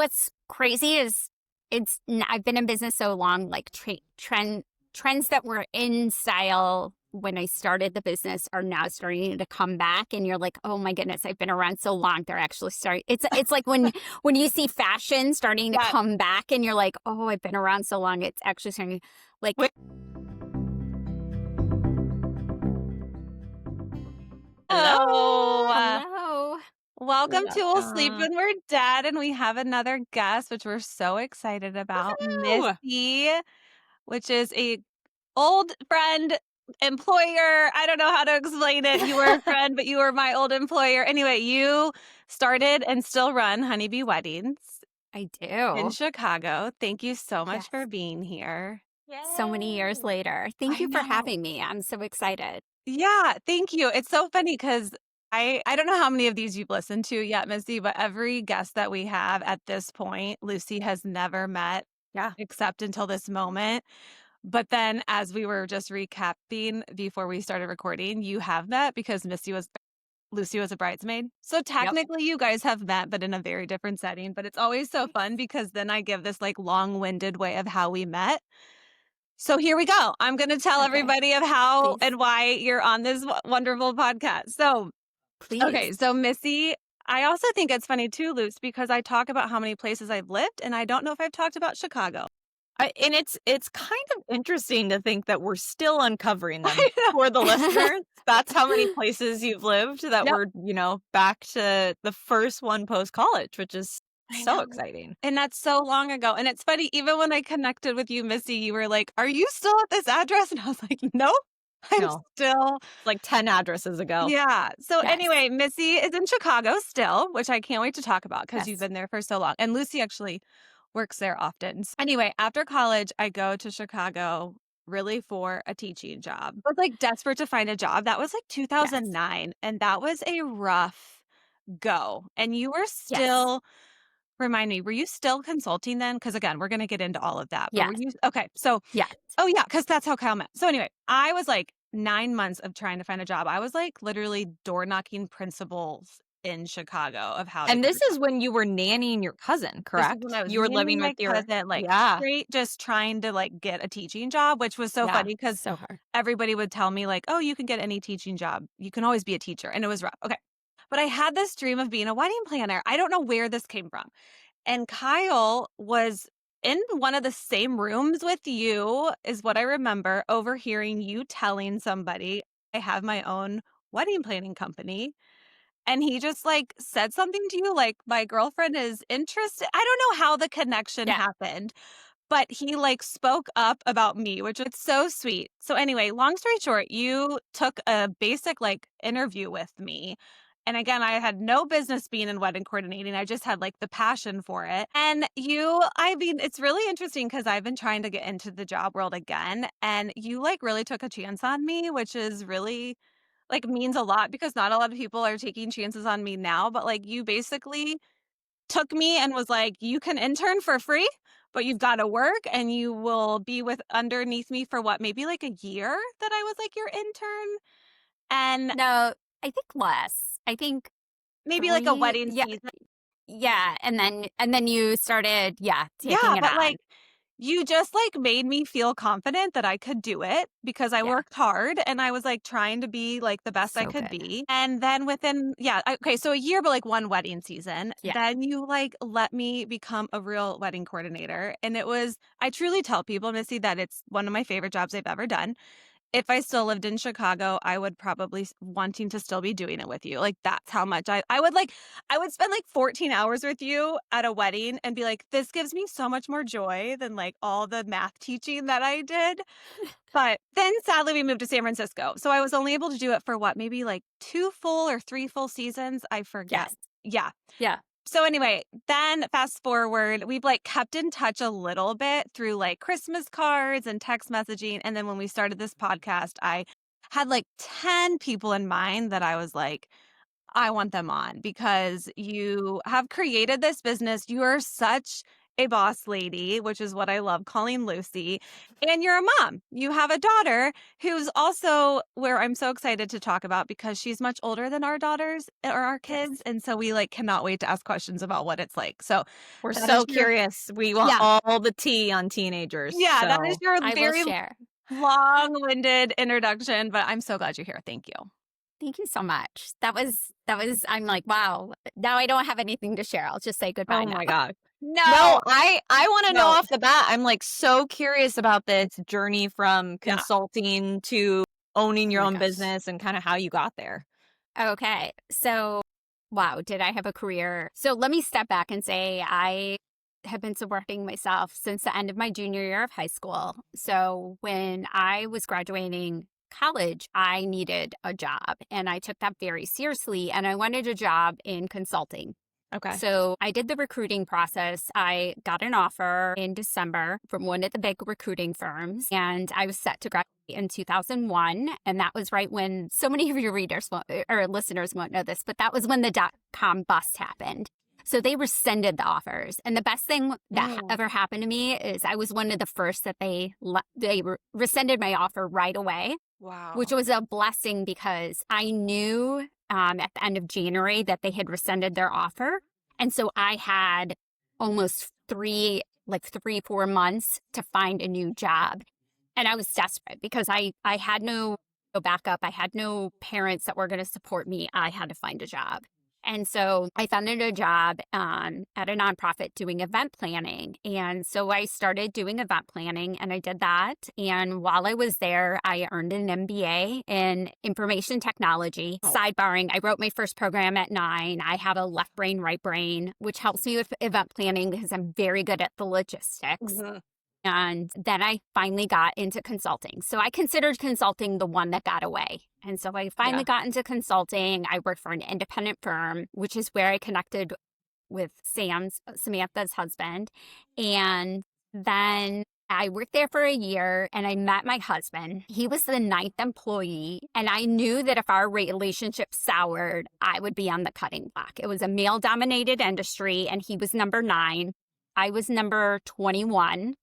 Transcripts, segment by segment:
what's crazy is I've been in business so long, like trends that were in style when I started the business are now starting to come back, and you're like, oh my goodness, I've been around so long. They're actually starting. It's like when you see fashion starting to come back, and you're like, oh, I've been around so long. It's actually starting to, like. Hello. Hello. Welcome to We'll Sleep When We're Dead, and we have another guest, which we're so excited about, Missy, which is a old friend, employer. I don't know how to explain it. You were a friend, but you were my old employer. Anyway, you started and still run Honeybee Weddings. I do. In Chicago. Thank you so much for being here. So many years later. Thank you for having me. I'm so excited. Yeah, thank you. It's so funny because I don't know how many of these you've listened to yet, Missy, but every guest that we have at this point, Lucy has never met except until this moment. But then as we were just recapping before we started recording, you have met because Lucy was a bridesmaid. So technically you guys have met, but in a very different setting. But it's always so fun because then I give this like long-winded way of how we met. So here we go. I'm going to tell everybody of how and why you're on this wonderful podcast. So, okay. So Missy, I also think it's funny too, Luce, because I talk about how many places I've lived and I don't know if I've talked about Chicago. And it's kind of interesting to think that we're still uncovering them for the listeners. That's how many places you've lived that we're, back to the first one post-college, which is so exciting. And that's so long ago. And it's funny, even when I connected with you, Missy, you were like, are you still at this address? And I was like, nope. I'm still like 10 addresses ago. Yeah. So anyway, Missy is in Chicago still, which I can't wait to talk about because you've been there for so long. And Lucy actually works there often. Anyway, after college, I go to Chicago really for a teaching job. I was like desperate to find a job. That was like 2009. And that was a rough go. And you were still, remind me, were you still consulting then? Because again, we're going to get into all of that. But were you, okay. So, oh yeah, because that's how Kyle met. So anyway, I was like 9 months of trying to find a job. I was like literally door knocking principals in Chicago of how. And this is when you were nannying your cousin, correct? You were living with your cousin, like straight, just trying to like get a teaching job, which was so funny because everybody would tell me like, oh, you can get any teaching job. You can always be a teacher. And it was rough. Okay. But I had this dream of being a wedding planner. I don't know where this came from. And Kyle was in one of the same rooms with you, is what I remember, overhearing you telling somebody, I have my own wedding planning company. And he just like said something to you, like, my girlfriend is interested. I don't know how the connection happened, but he like spoke up about me, which is so sweet. So anyway, long story short, you took a basic like interview with me. And again, I had no business being in wedding coordinating. I just had like the passion for it. And it's really interesting because I've been trying to get into the job world again. And you like really took a chance on me, which is really like means a lot because not a lot of people are taking chances on me now. But like you basically took me and was like, you can intern for free, but you've got to work and you will be underneath me for what, maybe like a year that I was like your intern. And no, I think less. I think maybe like a wedding season. Yeah. And then you started, taking it but on. like you just like made me feel confident that I could do it because I worked hard and I was like trying to be like the best I could be. And then within, so a year, but like one wedding season, then you like let me become a real wedding coordinator. And I truly tell people, Missy, that it's one of my favorite jobs I've ever done. If I still lived in Chicago, I would probably wanting to still be doing it with you. Like that's how much I would spend like 14 hours with you at a wedding and be like, this gives me so much more joy than like all the math teaching that I did. But then sadly we moved to San Francisco. So I was only able to do it for what, maybe like 2 full or 3 full seasons. I forget. Yeah. So anyway, then fast forward, we've like kept in touch a little bit through like Christmas cards and text messaging. And then when we started this podcast, I had like 10 people in mind that I was like, I want them on because you have created this business. You are such a boss lady, which is what I love calling Lucy, and you're a mom. You have a daughter who's also where I'm so excited to talk about because she's much older than our daughters or our kids. And so we like cannot wait to ask questions about what it's like. So we're so curious. We want all the tea on teenagers. Yeah, so. that is your very long-winded introduction, but I'm so glad you're here. Thank you. Thank you so much. That was, I'm like, wow, now I don't have anything to share. I'll just say goodbye now. Oh my God. No, I want to know off the bat. I'm like so curious about this journey from consulting to owning your own business and kind of how you got there. Okay. So, wow, did I have a career? So let me step back and say I have been supporting myself since the end of my junior year of high school. So when I was graduating college, I needed a job and I took that very seriously and I wanted a job in consulting. Okay. So I did the recruiting process. I got an offer in December from one of the big recruiting firms, and I was set to graduate in 2001. And that was right when so many of your readers or listeners won't know this, but that was when the .com bust happened. So they rescinded the offers. And the best thing that ever happened to me is I was one of the first that they rescinded my offer right away. Wow. Which was a blessing because I knew at the end of January that they had rescinded their offer. And so I had almost 4 months to find a new job. And I was desperate because I had no backup. I had no parents that were going to support me. I had to find a job. And so I found a job at a nonprofit doing event planning. And so I started doing event planning and I did that. And while I was there, I earned an MBA in information technology. Sidebarring, I wrote my first program at 9. I have a left brain, right brain, which helps me with event planning because I'm very good at the logistics. Mm-hmm. And then I finally got into consulting. So I considered consulting the one that got away. And so I finally got into consulting. I worked for an independent firm, which is where I connected with Samantha's husband. And then I worked there for a year and I met my husband. He was the 9th employee. And I knew that if our relationship soured, I would be on the cutting block. It was a male-dominated industry and he was number 9. I was number 21.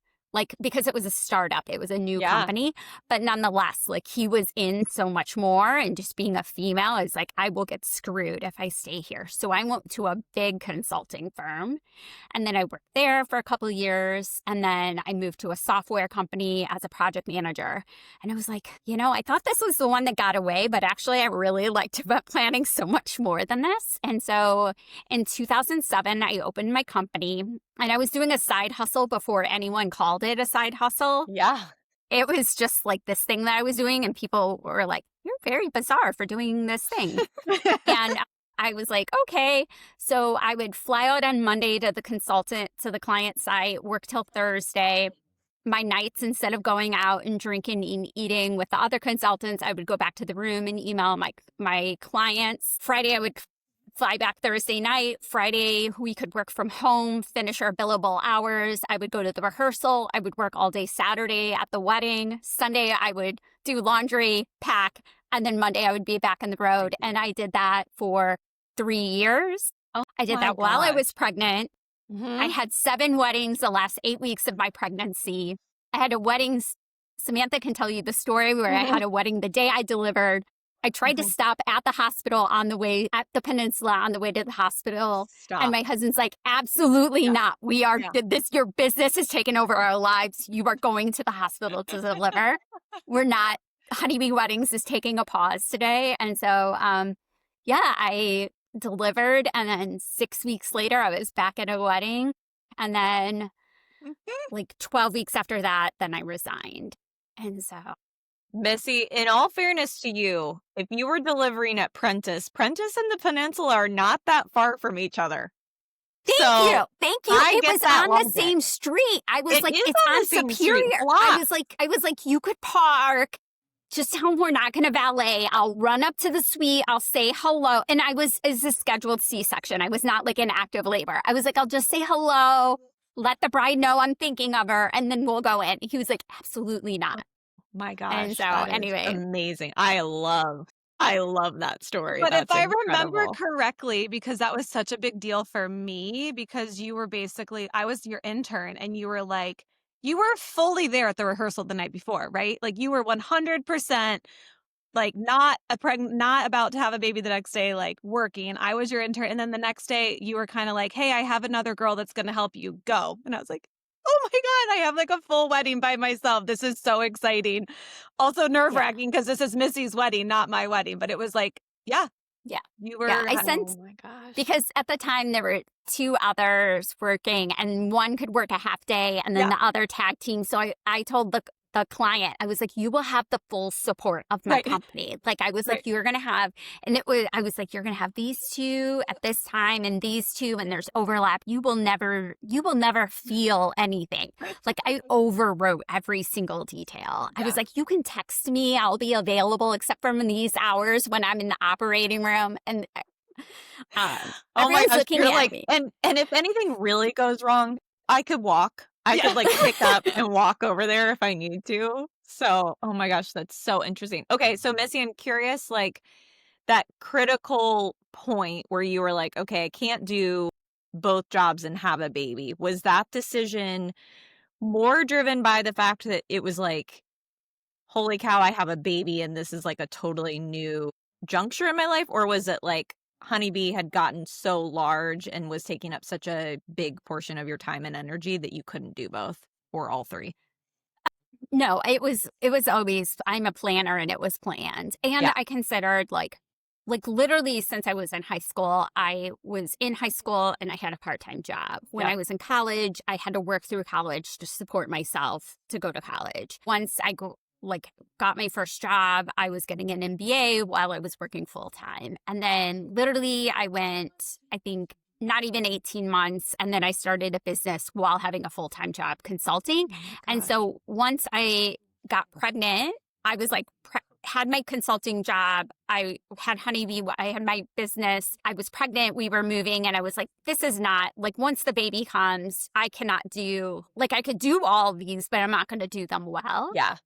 Because it was a startup, it was a new company, but nonetheless, he was in so much more, and just being a female is I will get screwed if I stay here. So I went to a big consulting firm, and then I worked there for a couple of years, and then I moved to a software company as a project manager. And I was like, I thought this was the one that got away, but actually I really liked event planning so much more than this. And so in 2007, I opened my company. And I was doing a side hustle before anyone called it a side hustle. Yeah. It was just this thing that I was doing. And people were like, you're very bizarre for doing this thing. And I was like, okay. So I would fly out on Monday to the client site, work till Thursday. My nights, instead of going out and drinking and eating with the other consultants, I would go back to the room and email my clients. Friday, I would fly back Thursday night. Friday, we could work from home, finish our billable hours. I would go to the rehearsal. I would work all day Saturday at the wedding. Sunday, I would do laundry, pack, and then Monday, I would be back on the road. And I did that for 3 years. I did that while I was pregnant. Mm-hmm. I had 7 weddings the last 8 weeks of my pregnancy. I had a wedding. Samantha can tell you the story where I had a wedding the day I delivered. I tried to stop at the hospital at the peninsula on the way to the hospital. And my husband's like, absolutely not. We are, your business has taken over our lives. You are going to the hospital to deliver. We're not, Honeybee Weddings is taking a pause today. And so, I delivered. And then 6 weeks later, I was back at a wedding. And then 12 weeks after that, then I resigned. And so... Missy, in all fairness to you, if you were delivering at Prentice and the Peninsula are not that far from each other. Thank you. It was on the same street. I was it's on Superior. I was like, you could park. Just tell them we're not going to valet. I'll run up to the suite. I'll say hello. And it's a scheduled C-section. I was not in active labor. I was like, I'll just say hello. Let the bride know I'm thinking of her. And then we'll go in. He was like, absolutely not. My gosh. And so, anyway. Amazing. I love I love that story. But That's if I incredible. remember correctly, because that was such a big deal for me, because you were basically, I was your intern and you were like, you were fully there at the rehearsal the night before, right? Like you were 100% like not not about to have a baby the next day, like working. I was your intern. And then the next day you were kind of like, hey, I have another girl that's going to help you go. And I was like, oh my God, I have like a full wedding by myself. This is so exciting. Also nerve wracking because this is Missy's wedding, not my wedding. But it was like, yeah. Yeah. You were. Yeah, I sent, oh my gosh. because at the time there were 2 others working and one could work a half day and then the other tag team. So I told the client, I was like, you will have the full support of my company. Like I was like, you're going to have, and I was like, you're going to have these 2 at this time and these 2, and there's overlap. You will never feel anything. Like I overwrote every single detail. I was like, you can text me. I'll be available except from these hours when I'm in the operating room. And oh my gosh, you're like, me. And if anything really goes wrong, I could walk. I could like pick up and walk over there if I need to. So, oh my gosh, that's so interesting. Okay, so Missy, I'm curious, like that critical point where you were like, okay, I can't do both jobs and have a baby. Was that decision more driven by the fact that it was like, holy cow, I have a baby and this is like a totally new juncture in my life? Or was it like, Honeybee had gotten so large and was taking up such a big portion of your time and energy that you couldn't do both or all 3? No, it was always, I'm a planner and it was planned. And I considered like literally since I was in high school, I was in high school and I had a part-time job. When I was in college, I had to work through college to support myself to go to college. Once I got my first job, I was getting an MBA while I was working full time. And then literally I went, I think not even 18 months. And then I started a business while having a full-time job consulting. And so once I got pregnant, I was like, had my consulting job. I had Honeybee. I had my business. I was pregnant. We were moving. And I was like, this is not like, once the baby comes, I cannot do, like, I could do all these, but I'm not going to do them well. Yeah.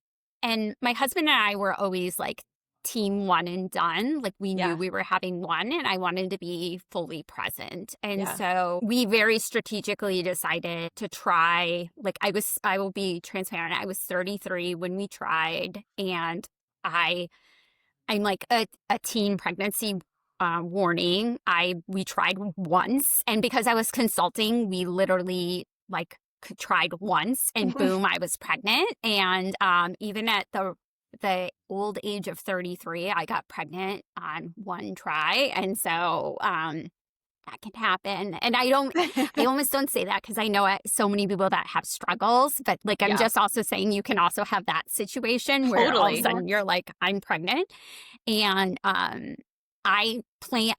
And my husband and I were always like team one and done. Like we knew we were having one and I wanted to be fully present. And so we very strategically decided to try, like I will be transparent. I was 33 when we tried, and I'm like a teen pregnancy warning. We tried once, and because I was consulting, we literally tried once and boom, I was pregnant. And even at the old age of 33, I got pregnant on one try. And so that can happen. And I almost don't say that because I know so many people that have struggles, but like, I'm just also saying you can also have that situation where all of a sudden you're like, I'm pregnant. And I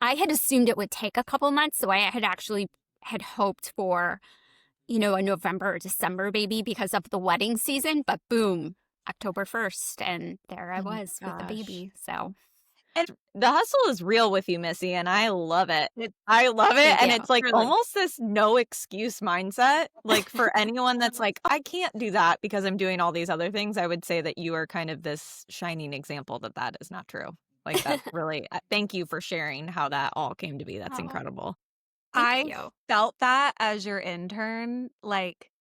had assumed it would take a couple months. So I had hoped for, a November or December baby because of the wedding season, but boom, October 1st. And there I was with the baby. So. And the hustle is real with you, Missy, and I love it. I love it. And it's like almost this no excuse mindset. Like for anyone that's like, I can't do that because I'm doing all these other things, I would say that you are kind of this shining example that is not true. Like that's really, thank you for sharing how that all came to be. That's incredible. I felt that as your intern. Like,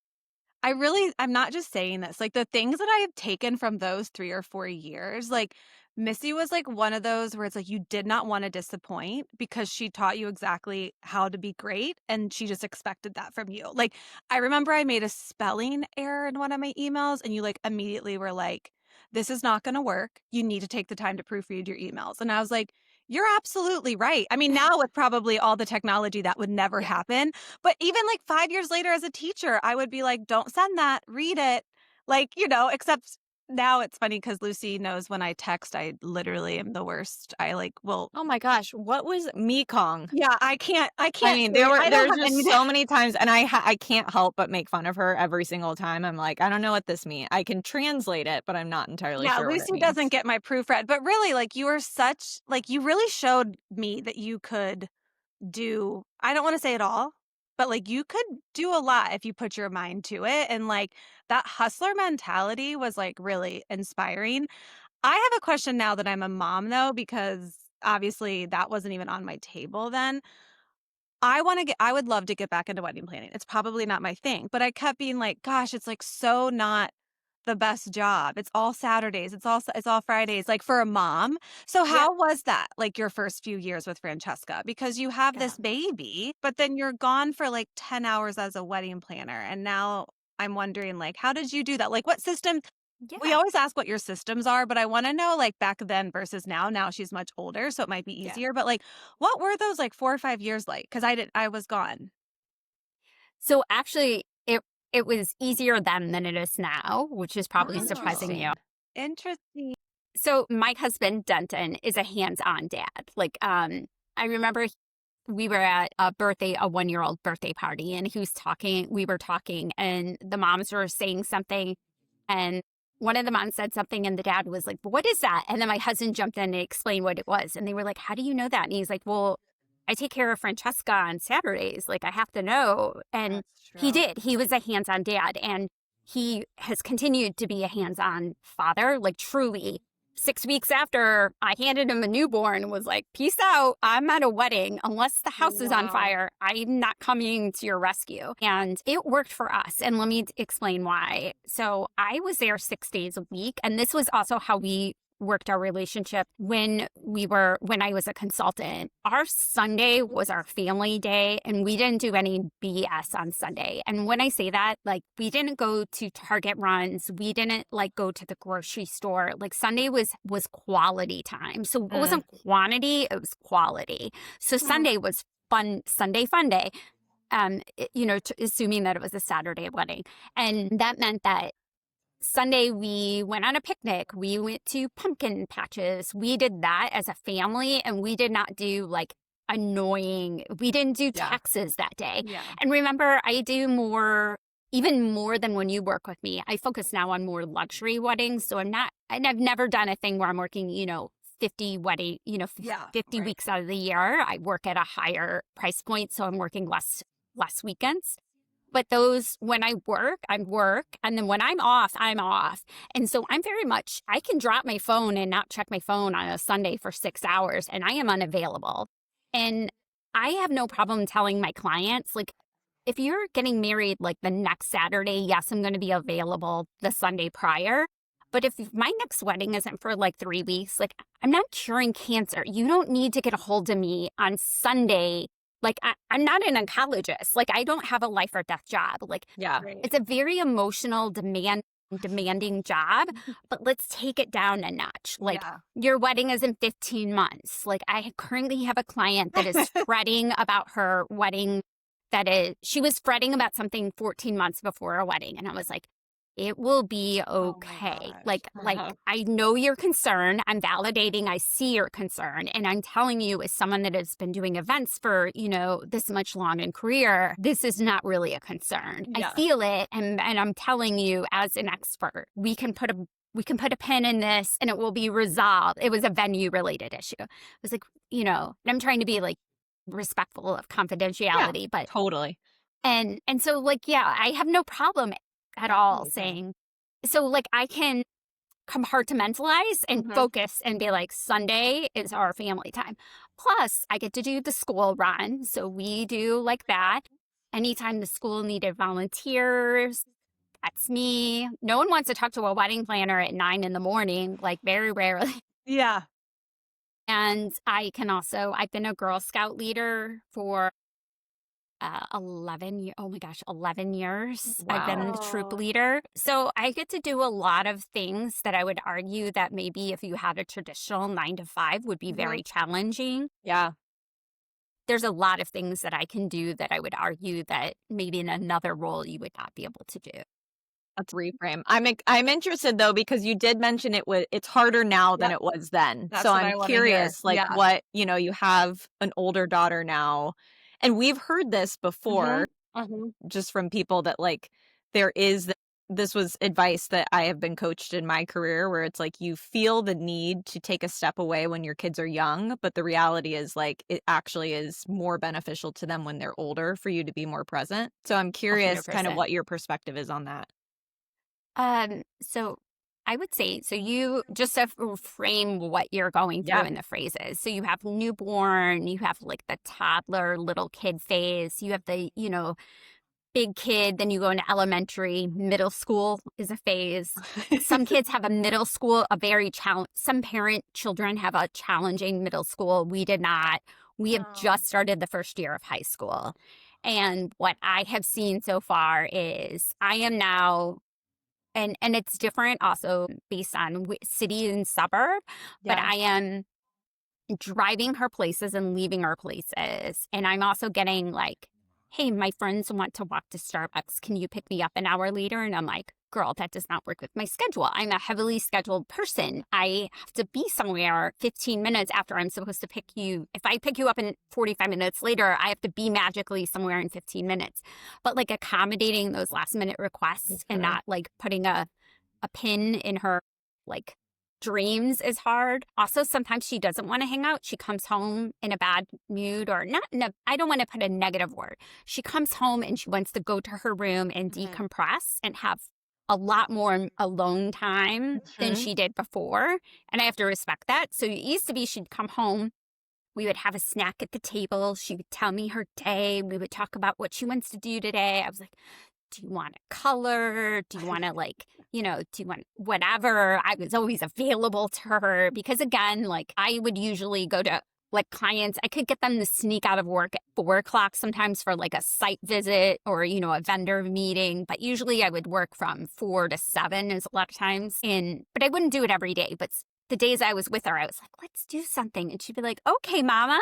I'm not just saying this, like the things that I have taken from those 3 or 4 years, like Missy was like one of those where it's like you did not want to disappoint because she taught you exactly how to be great and she just expected that from you. Like, I remember I made a spelling error in one of my emails and you like immediately were like, this is not going to work. You need to take the time to proofread your emails. And I was like, you're absolutely right. I mean, now with probably all the technology that would never happen. But even like 5 years later as a teacher, I would be like, don't send that, read it. Like, except now it's funny because Lucy knows when I text, I literally am the worst. I will. Oh my gosh, what was Mekong? Yeah, I can't. I mean, there's just so many times, and I can't help but make fun of her every single time. I'm like, I don't know what this means. I can translate it, but I'm not entirely sure. Yeah, Lucy doesn't get my proofread, but really, you are you really showed me that you could do. I don't want to say it all, but you could do a lot if you put your mind to it. And that hustler mentality was really inspiring. I have a question now that I'm a mom, though, because obviously that wasn't even on my table then. I would love to get back into wedding planning. It's probably not my thing, but I kept being like, gosh, it's like so not the best job. It's all Saturdays. It's all Fridays, like for a mom. So how was that, like your first few years with Francesca? Because you have this baby, but then you're gone for like 10 hours as a wedding planner. And now I'm wondering, like, how did you do that? Like, what system? We always ask what your systems are, but I want to know, like, back then versus now. Now she's much older, so it might be easier. But like, what were those like 4 or 5 years like? Because I was gone. So actually, it was easier then than it is now, which is probably surprising you. Interesting. So my husband, Denton, is a hands-on dad. Like, I remember we were at a 1-year-old birthday party, and we were talking, and the moms were saying something, and one of the moms said something, and the dad was like, what is that? And then my husband jumped in and explained what it was. And they were like, how do you know that? And he's like, well, I take care of Francesca on Saturdays. Like, I have to know. And he did. He was a hands-on dad, and he has continued to be a hands-on father, like truly. 6 weeks after I handed him a newborn and was like, peace out. I'm at a wedding. Unless the house is on fire, I'm not coming to your rescue. And it worked for us. And let me explain why. So I was there 6 days a week. And this was also how we worked our relationship when I was a consultant. Our Sunday was our family day, and we didn't do any BS on Sunday. And when I say that, like, we didn't go to Target runs, we didn't like go to the grocery store. Like, Sunday was quality time. So it wasn't quantity, it was quality. So Sunday was fun day. Assuming that it was a Saturday wedding. And that meant that Sunday, we went on a picnic. We went to pumpkin patches. We did that as a family, and we did not do like we didn't do taxes that day. Yeah. And remember, I do even more than when you work with me. I focus now on more luxury weddings. So I've never done a thing where I'm working, 50 weeks out of the year. I work at a higher price point. So I'm working less weekends. But when I work, and then when I'm off, I'm off. And so I can drop my phone and not check my phone on a Sunday for 6 hours, and I am unavailable. And I have no problem telling my clients, like, if you're getting married like the next Saturday, yes, I'm going to be available the Sunday prior. But if my next wedding isn't for like 3 weeks, like, I'm not curing cancer. You don't need to get a hold of me on Sunday. Like, I'm not an oncologist. Like, I don't have a life or death job. Like, it's a very emotional, demanding job, but let's take it down a notch. Like, your wedding is in 15 months. Like, I currently have a client that is fretting about her wedding. She was fretting about something 14 months before her wedding. And I was like, it will be okay. Like, I know your concern. I'm validating. I see your concern. And I'm telling you, as someone that has been doing events for, this much long in career, this is not really a concern. Yeah. I feel it. And I'm telling you, as an expert, we can put a pin in this and it will be resolved. It was a venue related issue. It was like, and I'm trying to be like respectful of confidentiality, but totally. And so, like, I have no problem at all saying, so like, I can compartmentalize and focus and be like, Sunday is our family time. Plus, I get to do the school run. So we do like that. Anytime the school needed volunteers, that's me. No one wants to talk to a wedding planner at 9 a.m, like, very rarely. Yeah. And I've been a Girl Scout leader for 11 years. Wow. I've been the troop leader. So I get to do a lot of things that I would argue that maybe if you had a traditional 9 to 5 would be very challenging. Yeah. There's a lot of things that I can do that I would argue that maybe in another role you would not be able to do. That's reframe. I'm interested though, because you did mention it's harder now than it was then. That's so I'm curious, what, you have an older daughter now, and we've heard this before, just from people that like this was advice that I have been coached in my career, where it's like you feel the need to take a step away when your kids are young, but the reality is like it actually is more beneficial to them when they're older for you to be more present. So I'm curious 100%. Kind of what your perspective is on that. So I would say, so you just to frame what you're going through in the phrases. So you have newborn, you have like the toddler, little kid phase, you have the, big kid, then you go into elementary, middle school is a phase. Some kids have a middle school, some children have a challenging middle school. We did not. We have just started the first year of high school. And what I have seen so far is I am now, and it's different also based on city and suburb, but I am driving her places and leaving her places. And I'm also getting like, hey, my friends want to walk to Starbucks. Can you pick me up an hour later? And I'm like, girl, that does not work with my schedule. I'm a heavily scheduled person. I have to be somewhere 15 minutes after I'm supposed to pick you. If I pick you up in 45 minutes later, I have to be magically somewhere in 15 minutes. But like accommodating those last minute requests and not like putting a pin in her like dreams is hard. Also, sometimes she doesn't want to hang out. She comes home in a bad mood or not I don't want to put a negative word. She comes home and she wants to go to her room and decompress and have a lot more alone time than she did before. And I have to respect that. So it used to be she'd come home. We would have a snack at the table. She would tell me her day. We would talk about what she wants to do today. I was like, do you want to color? Do you want to do you want whatever? I was always available to her because again, like I would usually go to like clients. I could get them to sneak out of work at 4:00 sometimes for like a site visit or, a vendor meeting. But usually I would work from 4 to 7 is a lot of times. But I wouldn't do it every day. But the days I was with her, I was like, let's do something. And she'd be like, okay, mama.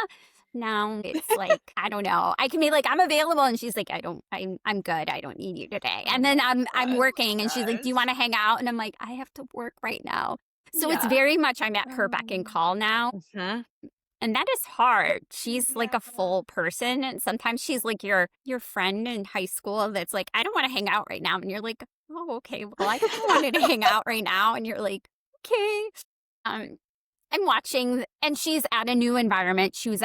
Now it's like, I don't know. I can be like, I'm available. And she's like, I'm good. I don't need you today. And then I'm working and she's like, do you want to hang out? And I'm like, I have to work right now. So it's very much, I'm at her beck and call now. And that is hard. She's like a full person. And sometimes she's like your friend in high school that's like, I don't want to hang out right now. And you're like, oh, okay. Well, I wanted to hang out right now. And you're like, okay. I'm watching, and she's at a new environment. She was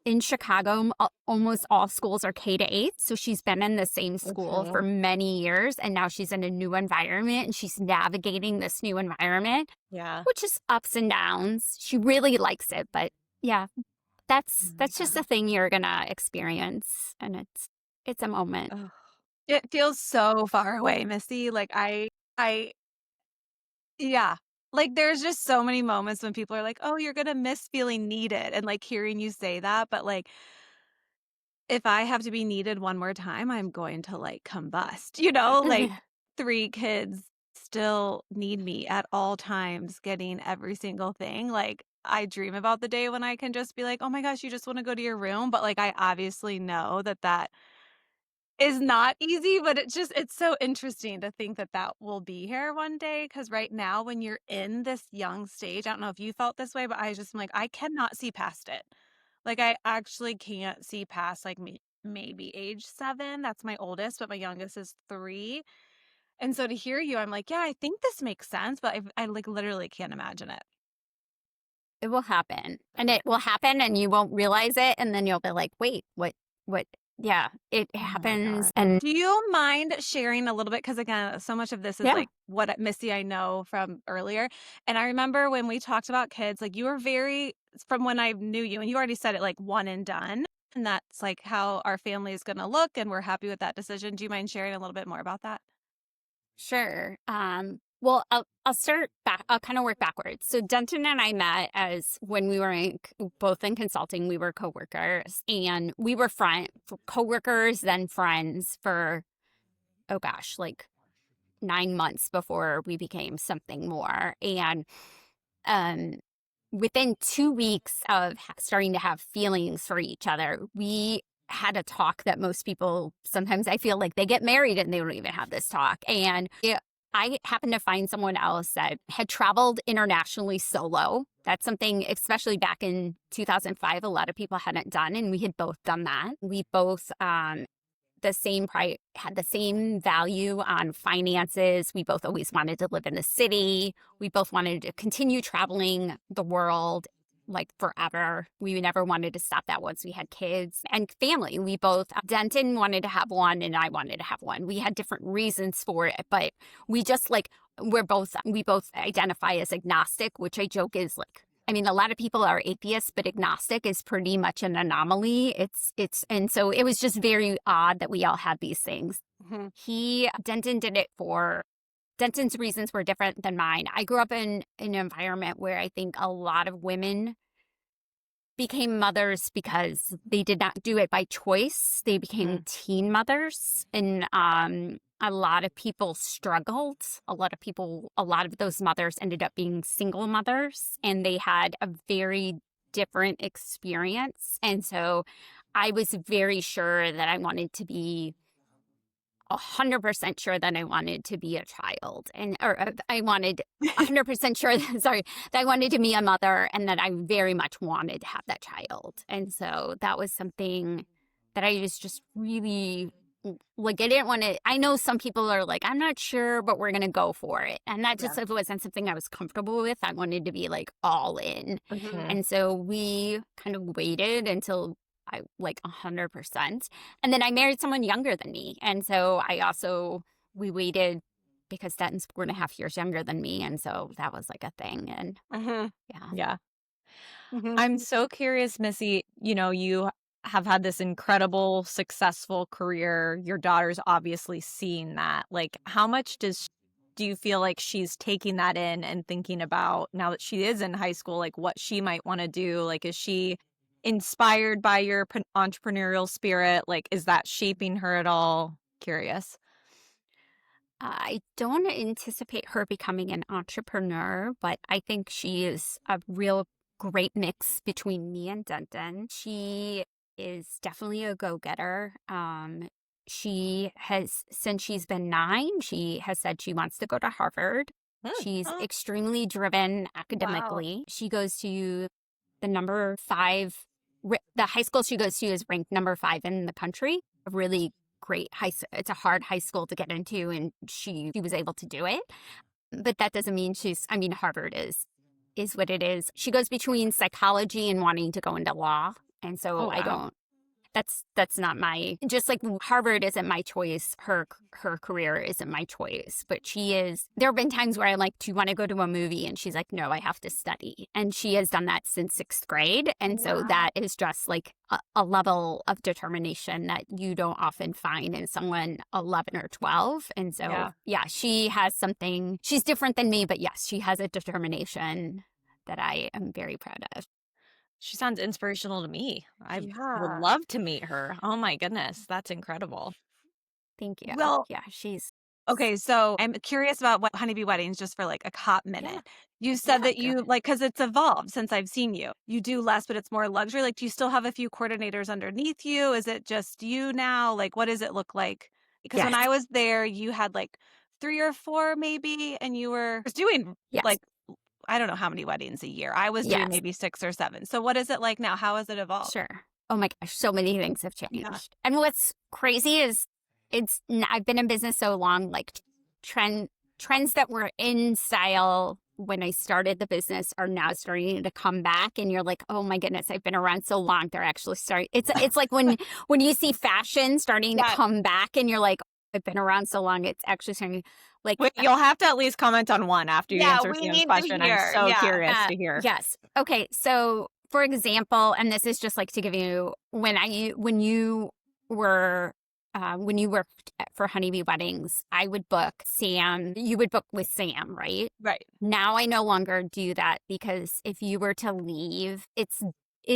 in Chicago. Almost all schools are K-8. So she's been in the same school for many years. And now she's in a new environment and she's navigating this new environment. Yeah. Which is ups and downs. She really likes it. But yeah, that's just a thing you're going to experience. And it's a moment. Oh. It feels so far away, Missy. Like yeah. Like, there's just so many moments when people are like, oh, you're going to miss feeling needed. And like hearing you say that. But like, if I have to be needed one more time, I'm going to like combust, like 3 kids still need me at all times, getting every single thing. Like, I dream about the day when I can just be like, oh my gosh, you just want to go to your room. But like, I obviously know that is not easy, but it's so interesting to think that will be here one day. Because right now, when you're in this young stage, I don't know if you felt this way, but I just am like, I cannot see past it. Like, I actually can't see past like maybe age 7. That's my oldest, but my youngest is 3. And so to hear you, I'm like, yeah, I think this makes sense, but I like literally can't imagine it. It will happen, and it will happen, and you won't realize it, and then you'll be like, wait, what? Yeah, it happens. And do you mind sharing a little bit? Because again, so much of this is like what Missy I know from earlier. And I remember when we talked about kids, like you were from when I knew you, and you already said it like one and done. And that's like how our family is going to look. And we're happy with that decision. Do you mind sharing a little bit more about that? Sure. Well, I'll start back. I'll kind of work backwards. So Denton and I met as when we were both in consulting. We were coworkers, and we were coworkers, then friends for, oh gosh, like 9 months before we became something more. And within 2 weeks of starting to have feelings for each other, we had a talk that most people, sometimes I feel like they get married and they don't even have this talk. And I happened to find someone else that had traveled internationally solo. That's something, especially back in 2005, a lot of people hadn't done, and we had both done that. We both had the same value on finances. We both always wanted to live in the city. We both wanted to continue traveling the world like forever. We never wanted to stop that once we had kids and family. We both, Denton wanted to have one and I wanted to have one. We had different reasons for it, but we just like, we both identify as agnostic, which I joke is like, I mean, a lot of people are atheists, but agnostic is pretty much an anomaly. And so it was just very odd that we all had these things. Denton's reasons were different than mine. I grew up in an environment where I think a lot of women became mothers because they did not do it by choice. They became teen mothers, and a lot of people struggled. A lot of those mothers ended up being single mothers, and they had a very different experience. And so I was very sure that I wanted to be 100% sure that I wanted to be a child, I wanted 100% sure that I wanted to be a mother, and that I very much wanted to have that child. And so that was something that I was just really like, I didn't want to. I know some people are like, I'm not sure, but we're going to go for it. And that just wasn't something I was comfortable with. I wanted to be like all in. And so we kind of waited until I like 100%. And then I married someone younger than me. And so we waited because Denton's 4.5 years younger than me. And so that was like a thing. And yeah. I'm so curious, Missy, you have had this incredible, successful career. Your daughter's obviously seen that. Like, how much do you feel like she's taking that in and thinking about, now that she is in high school, like what she might want to do? Like, is she inspired by your entrepreneurial spirit? Like, is that shaping her at all? Curious. I don't anticipate her becoming an entrepreneur, but I think she is a real great mix between me and Denton. She is definitely a go-getter. She has, since she's been 9, she has said she wants to go to Harvard. She's extremely driven academically. Wow. She goes to the number 5, the high school she goes to is ranked number 5 in the country. A really great it's a hard high school to get into, and she was able to do it. But that doesn't mean Harvard is what it is. She goes between psychology and wanting to go into law. And so I don't, that's not just like Harvard isn't my choice. Her career isn't my choice, but there have been times where I'm like, do you want to go to a movie? And she's like, no, I have to study. And she has done that since 6th grade. And so that is just like a level of determination that you don't often find in someone 11 or 12. And so, she has something, she's different than me, but yes, she has a determination that I am very proud of. She sounds inspirational to me. I would love to meet her. Oh my goodness. That's incredible. Thank you. Well, she's... Okay, so I'm curious about what Honeybee Weddings, just for like a hot minute. Yeah. You said that you because it's evolved since I've seen you. You do less, but it's more luxury. Like, do you still have a few coordinators underneath you? Is it just you now? Like, what does it look like? Because when I was there, you had like 3 or 4 maybe, and you were doing like, I don't know how many weddings a year. I was doing maybe 6 or 7. So what is it like now? How has it evolved? Sure. Oh my gosh, so many things have changed. Yeah. And what's crazy is I've been in business so long, like trends that were in style when I started the business are now starting to come back, and you're like, oh my goodness, I've been around so long. They're actually starting. It's like when you see fashion starting to come back, and you're like, I've been around so long. It's actually starting. Like, wait, you'll have to at least comment on one after you answer Sam's question. I'm so curious to hear. Yes. Okay. So, for example, and this is just like to give you when you worked for Honeybee Weddings, I would book Sam. You would book with Sam, right? Right. Now I no longer do that, because if you were to leave, it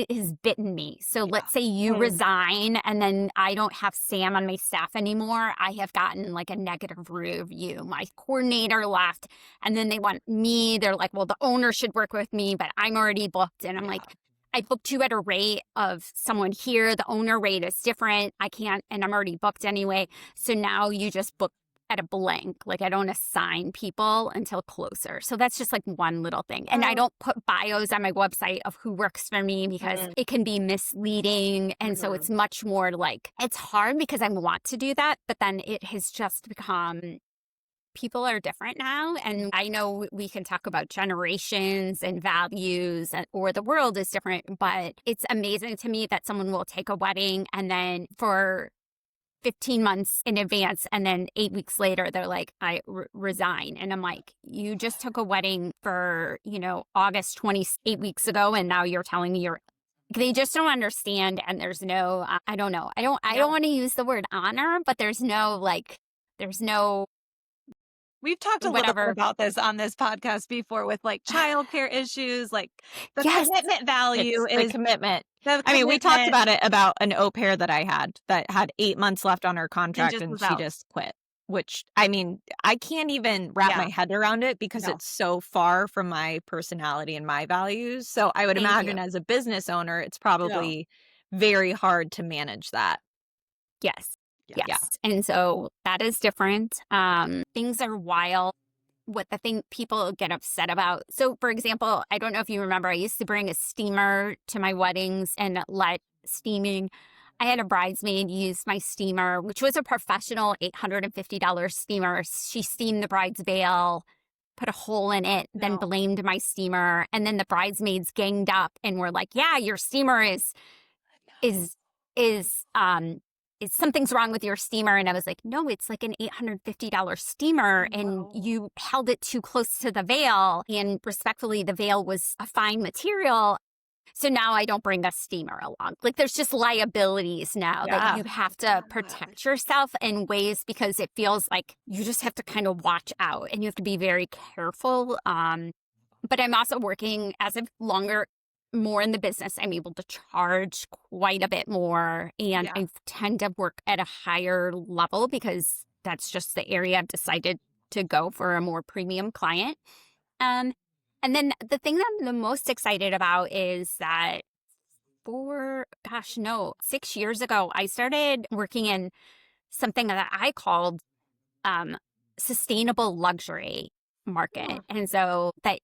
has bitten me. So let's say you resign and then I don't have Sam on my staff anymore. I have gotten like a negative review. My coordinator left, and then they want me. They're like, well, the owner should work with me, but I'm already booked. And I'm like, I booked you at a rate of someone here. The owner rate is different. I can't, and I'm already booked anyway. So now you just book at a blank. Like, I don't assign people until closer. So that's just like one little thing. And I don't put bios on my website of who works for me, because it can be misleading. And so it's much more like, it's hard because I want to do that, but then it has just become, people are different now. And I know we can talk about generations and values, or the world is different, but it's amazing to me that someone will take a wedding and then for 15 months in advance. And then 8 weeks later, they're like, I resign. And I'm like, you just took a wedding for, August 28 weeks ago. And now you're telling me they just don't understand. And there's no, I don't know. I don't want to use the word honor, but there's no. We've talked a little bit about this on this podcast before with like childcare issues, like the commitment value is the commitment. We talked about it about an au pair that I had that had 8 months left on her contract and she just quit, which I can't even wrap my head around it because it's so far from my personality and my values. So I would imagine as a business owner, it's probably very hard to manage that. Yes. Yes. Yeah. And so that is different. Things are wild. What the thing people get upset about. So, for example, I don't know if you remember, I used to bring a steamer to my weddings and let steaming. I had a bridesmaid use my steamer, which was a professional $850 steamer. She steamed the bride's veil, put a hole in it, then blamed my steamer. And then the bridesmaids ganged up and were like, yeah, your steamer is something's wrong with your steamer. And I was like, no, it's like an $850 steamer and you held it too close to the veil. And respectfully, the veil was a fine material. So now I don't bring a steamer along. Like there's just liabilities now that you have to protect yourself in ways because it feels like you just have to kind of watch out and you have to be very careful. But I'm also working as of more in the business. I'm able to charge quite a bit more and I tend to work at a higher level because that's just the area I've decided to go for a more premium client. And then the thing that I'm the most excited about is that 6 years ago, I started working in something that I called sustainable luxury market. And so that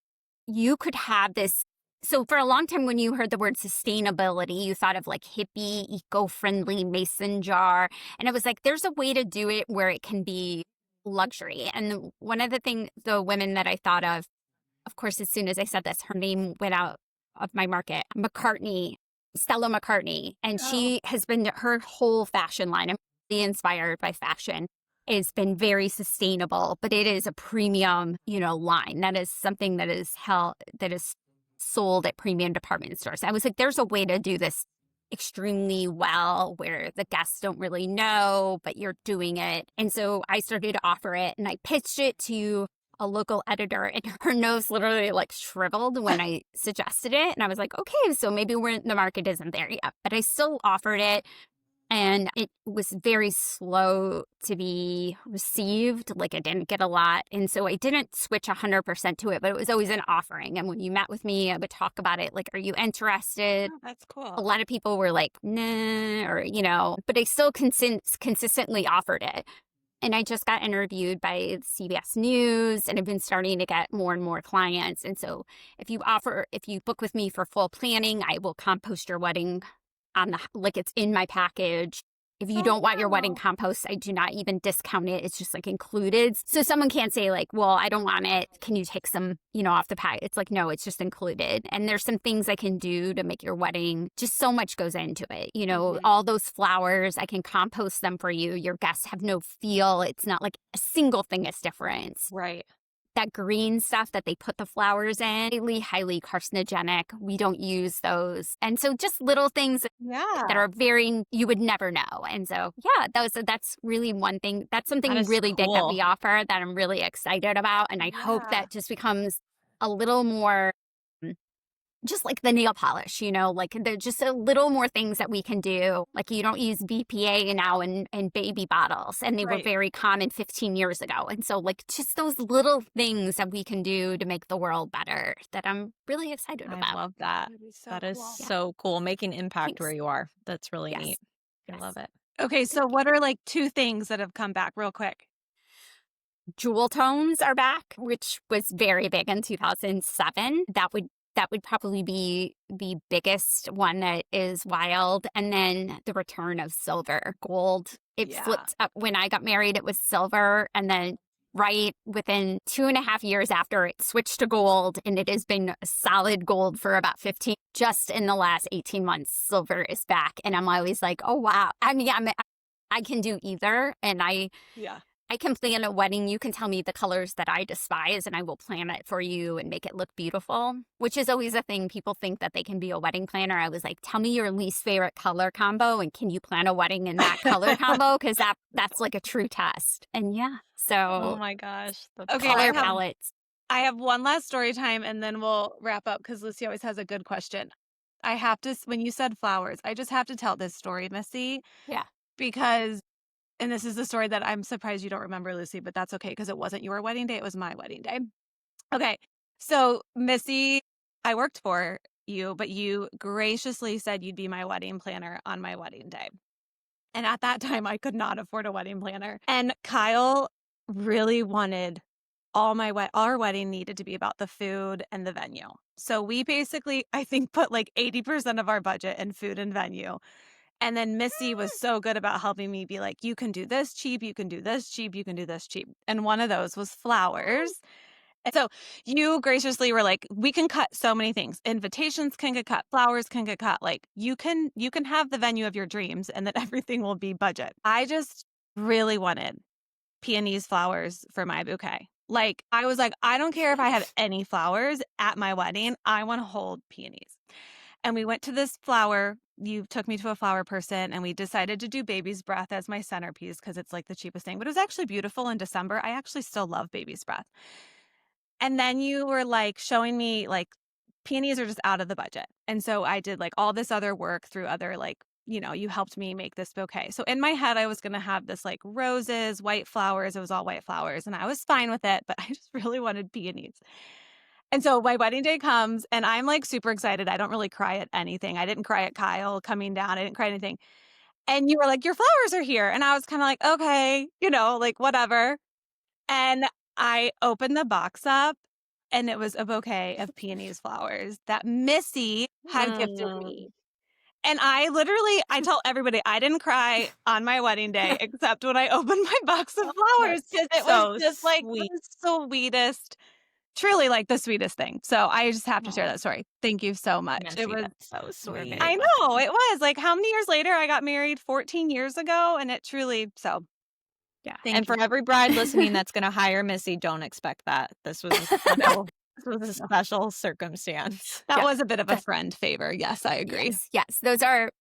you could have this. So for a long time, when you heard the word sustainability, you thought of like hippie, eco-friendly mason jar. And it was like, there's a way to do it where it can be luxury. And one of the women that I thought of course, as soon as I said this, her name went out of my market, Stella McCartney. And she has been, her whole fashion line, I'm really inspired by fashion, has been very sustainable, but it is a premium, line. That is something that is sold at premium department stores. I was like, there's a way to do this extremely well where the guests don't really know, but you're doing it. And so I started to offer it and I pitched it to a local editor and her nose literally like shriveled when I suggested it. And I was like, okay, so maybe the market isn't there yet, but I still offered it. And it was very slow to be received. Like I didn't get a lot. And so I didn't switch 100% to it, but it was always an offering. And when you met with me, I would talk about it. Like, are you interested? Oh, that's cool. A lot of people were like, nah, or, but I still consistently offered it. And I just got interviewed by CBS News and I've been starting to get more and more clients. And so if you book with me for full planning, I will compost your wedding it's in my package. If you don't want your wedding compost, I do not even discount it. It's just like included. So someone can't say like, well, I don't want it. Can you take some, off the pack? It's like, no, it's just included. And there's some things I can do to make your wedding, just so much goes into it. All those flowers, I can compost them for you. Your guests have no feel. It's not like a single thing is different. Right. That green stuff that they put the flowers in, highly carcinogenic. We don't use those. And so just little things that are you would never know. And so, that's really one thing. That's something really big that we offer that I'm really excited about. And I hope that just becomes a little more just like the nail polish, like there's just a little more things that we can do. Like you don't use BPA now in baby bottles and they were very common 15 years ago. And so like just those little things that we can do to make the world better that I'm really excited about. I love that. That is so cool. Making impact where you are. That's really neat. I love it. Okay. So what are like 2 things that have come back real quick? Jewel tones are back, which was very big in 2007. That would probably be the biggest one that is wild. And then the return of silver. Gold, it flipped up. When I got married, it was silver. And then right within 2.5 years after, it switched to gold. And it has been solid gold for about 15. Just in the last 18 months, silver is back. And I'm always like, oh, wow. I mean, I can do either. And I can plan a wedding. You can tell me the colors that I despise and I will plan it for you and make it look beautiful, which is always a thing. People think that they can be a wedding planner. I was like, tell me your least favorite color combo and can you plan a wedding in that color combo? Because that's like a true test. And so. Oh my gosh. Okay, color palettes. I have one last story time and then we'll wrap up because Lucy always has a good question. I have to, when you said flowers, I just have to tell this story, Missy. Yeah. Because, and this is the story that I'm surprised you don't remember, Lucy, but that's okay because it wasn't your wedding day. It was my wedding day. Okay. So, Missy, I worked for you, but you graciously said you'd be my wedding planner on my wedding day. And at that time, I could not afford a wedding planner. And Kyle really wanted our wedding needed to be about the food and the venue. So we basically, I think, put like 80% of our budget in food and venue. And then Missy was so good about helping me be like, you can do this cheap, you can do this cheap, you can do this cheap. And one of those was flowers. And so you graciously were like, we can cut so many things. Invitations can get cut, flowers can get cut. Like you can have the venue of your dreams and then everything will be budget. I just really wanted peonies flowers for my bouquet. Like, I was like, I don't care if I have any flowers at my wedding. I want to hold peonies. And we went to this flower. You took me to a flower person and we decided to do baby's breath as my centerpiece because it's like the cheapest thing. But it was actually beautiful in December. I actually still love baby's breath. And then you were like showing me like peonies are just out of the budget. And so I did like all this other work through other like, you helped me make this bouquet. So in my head, I was going to have this like roses, white flowers. It was all white flowers and I was fine with it, but I just really wanted peonies. And so my wedding day comes and I'm like super excited. I don't really cry at anything. I didn't cry at Kyle coming down. I didn't cry at anything. And you were like, your flowers are here. And I was kind of like, okay, like whatever. And I opened the box up and it was a bouquet of peonies flowers that Missy had gifted me. And I tell everybody I didn't cry on my wedding day except when I opened my box of flowers because it was just like the sweetest, truly like the sweetest thing. So I just have to share that story. Thank you so much. It was so sweet. I know it was like how many years later? I got married 14 years ago and it truly so. Yeah. And for every bride listening that's going to hire Missy, don't expect that. This was a special circumstance. That was a bit of a friend favor. Yes, I agree. Yes. Those are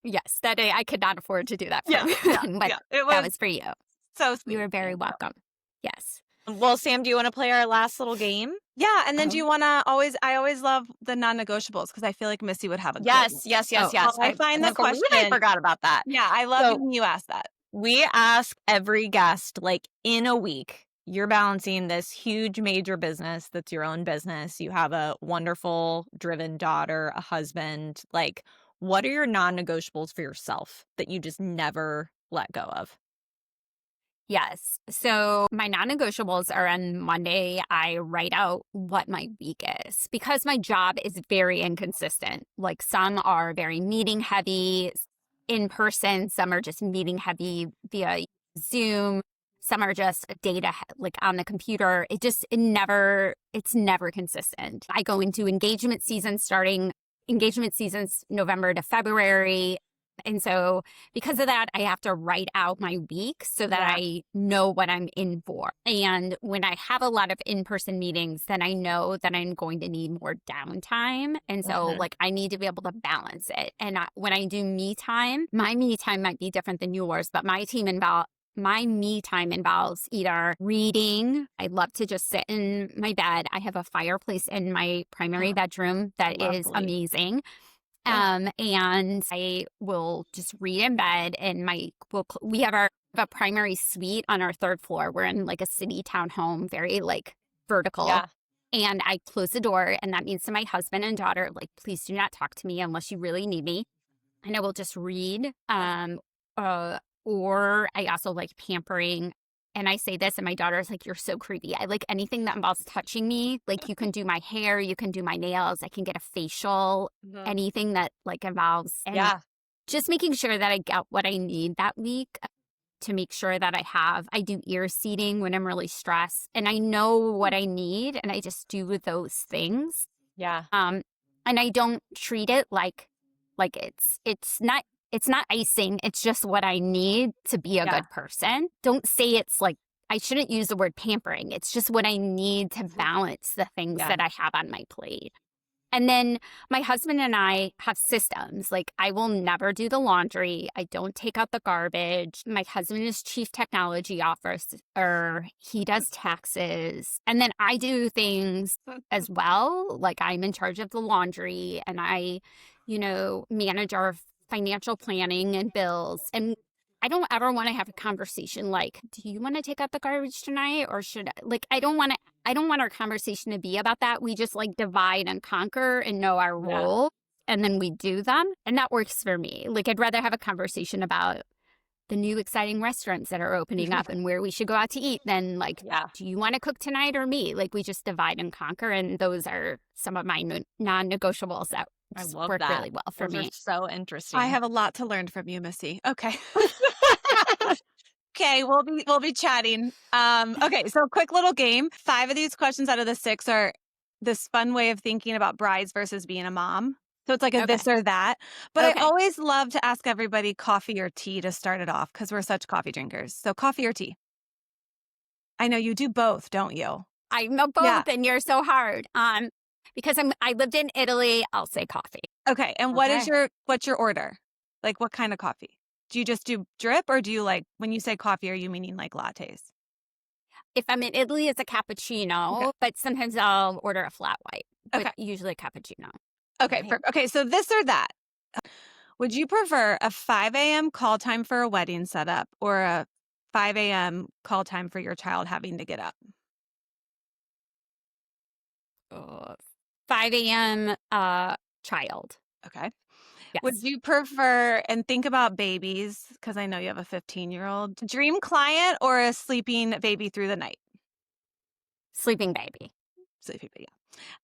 yes. That day I could not afford to do that for you. But that was for you. So sweet. You were very welcome. Yes. Well, Sam, do you want to play our last little game? Yeah, and then do you want to I always love the non-negotiables because I feel like Missy would have a yes. I find the question. I forgot about that. Yeah, I love when you ask that. We ask every guest, like in a week, you're balancing this huge major business that's your own business. You have a wonderful, driven daughter, a husband. Like, what are your non-negotiables for yourself that you just never let go of? Yes. So my non-negotiables are on Monday. I write out what my week is because my job is very inconsistent. Like some are very meeting heavy in person. Some are just meeting heavy via Zoom. Some are just data like on the computer. It's never consistent. I go into engagement seasons November to February. And so because of that, I have to write out my week so that I know what I'm in for. And when I have a lot of in-person meetings, then I know that I'm going to need more downtime. And so like I need to be able to balance it. And when I do me time, my me time might be different than yours, but my me time involves either reading. I love to just sit in my bed. I have a fireplace in my primary bedroom that is amazing. And I will just read in bed and we have a primary suite on our third floor. We're in like a city townhome, very like vertical. Yeah. And I close the door and that means to my husband and daughter, like, please do not talk to me unless you really need me. And I will just read. Or I also like pampering. And I say this and my daughter's like, you're so creepy. I like anything that involves touching me. Like you can do my hair, you can do my nails. I can get a facial, anything that like involves. And just making sure that I get what I need that week to make sure that I do ear seating when I'm really stressed and I know what I need and I just do those things. Yeah. And I don't treat it like it's not it's not icing. It's just what I need to be a good person. Don't say it's like, I shouldn't use the word pampering. It's just what I need to balance the things that I have on my plate. And then my husband and I have systems. Like, I will never do the laundry. I don't take out the garbage. My husband is chief technology officer. He does taxes. And then I do things as well. Like, I'm in charge of the laundry, and I, manage our financial planning and bills. And I don't ever want to have a conversation like, do you want to take out the garbage tonight? Or should I? Like, I don't want our conversation to be about that. We just like divide and conquer and know our role, and then we do them. And that works for me. Like, I'd rather have a conversation about the new exciting restaurants that are opening up and where we should go out to eat than like, do you want to cook tonight or me? Like, we just divide and conquer. And those are some of my non-negotiables that work really well for me. So interesting. I have a lot to learn from you, Missy. Okay. Okay, we'll be chatting. Okay, so quick little game. 5 of these questions out of the 6 are this fun way of thinking about brides versus being a mom. So it's like a this or that. But I always love to ask everybody coffee or tea to start it off because we're such coffee drinkers. So coffee or tea? I know you do both, don't you? I know both, and you're so hard. Because I lived in Italy, I'll say coffee. Okay, and what's your order? Like, what kind of coffee? Do you just do drip, or do you like, when you say coffee, are you meaning like lattes? If I'm in Italy, it's a cappuccino, but sometimes I'll order a flat white, but usually a cappuccino. Okay, okay, so this or that. Would you prefer a 5 a.m. call time for a wedding setup or a 5 a.m. call time for your child having to get up? 5 a.m. Child. Okay. Yes. Would you prefer, and think about babies, because I know you have a 15-year-old, dream client or a sleeping baby through the night? Sleeping baby. Sleeping baby,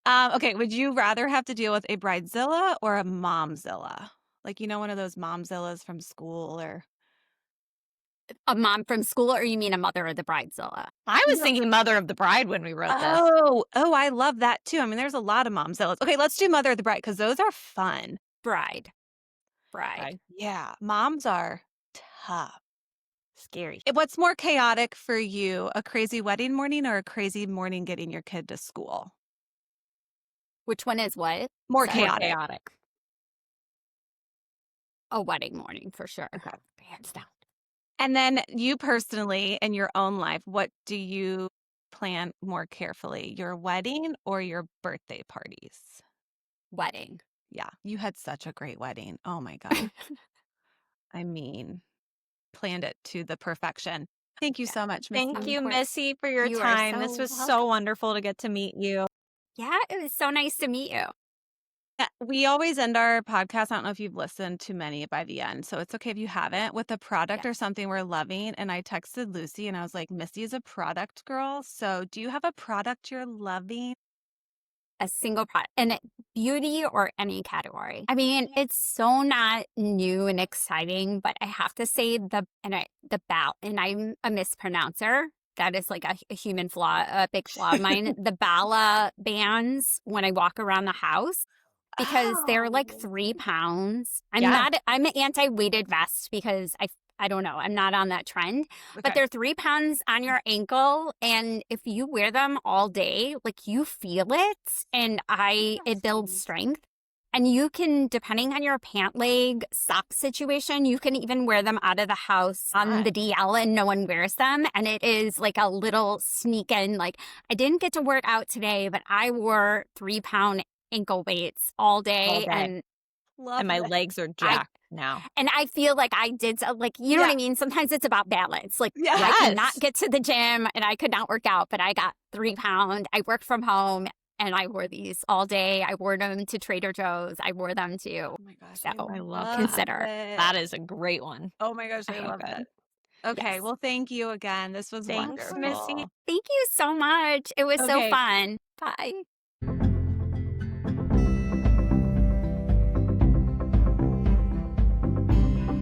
yeah. Okay, would you rather have to deal with a bridezilla or a momzilla? Like, one of those momzillas from school, or... A mom from school, or you mean a mother of the bridezilla? I was thinking mother of the bride when we wrote this. Oh, I love that too. I mean, there's a lot of momzillas. Okay, let's do mother of the bride because those are fun. Bride. Yeah, moms are tough. Scary. What's more chaotic for you, a crazy wedding morning or a crazy morning getting your kid to school? Which one is what? More chaotic. A wedding morning for sure. Okay. Hands down. And then you personally, in your own life, what do you plan more carefully, your wedding or your birthday parties? Wedding. Yeah, you had such a great wedding. Oh my God. I mean, planned it to the perfection. Thank you so much, Missy. Thank you, Missy, for your time. This was so wonderful to get to meet you. Yeah, it was so nice to meet you. We always end our podcast, I don't know if you've listened to many by the end, so it's okay if you haven't, with a product or something we're loving. And I texted Lucy and I was like, Missy is a product girl. So do you have a product you're loving? A single product, and beauty or any category. I mean, it's so not new and exciting, but I have to say the bow, and I'm a mispronouncer. That is like a human flaw, a big flaw of mine. The Bala bands when I walk around the house, because they're like 3 pounds. I'm an anti-weighted vest because I don't know, I'm not on that trend, but they're 3 pounds on your ankle. And if you wear them all day, like, you feel it, and it builds strength. And you can, depending on your pant leg sock situation, you can even wear them out of the house on the DL and no one wears them. And it is like a little sneak in, like, I didn't get to work out today, but I wore 3-pound ankle weights all day. And my legs are jacked now. And I feel like I did, like, you know what I mean? Sometimes it's about balance. Like, I could not get to the gym and I could not work out, but I got 3 pounds. I worked from home. And I wore these all day. I wore them to Trader Joe's. I wore them to. Oh my gosh. So I love consider. That is a great one. Oh my gosh. I love it. Okay. Well, thank you again. This was wonderful. Missy. Thank you so much. It was so fun. Bye.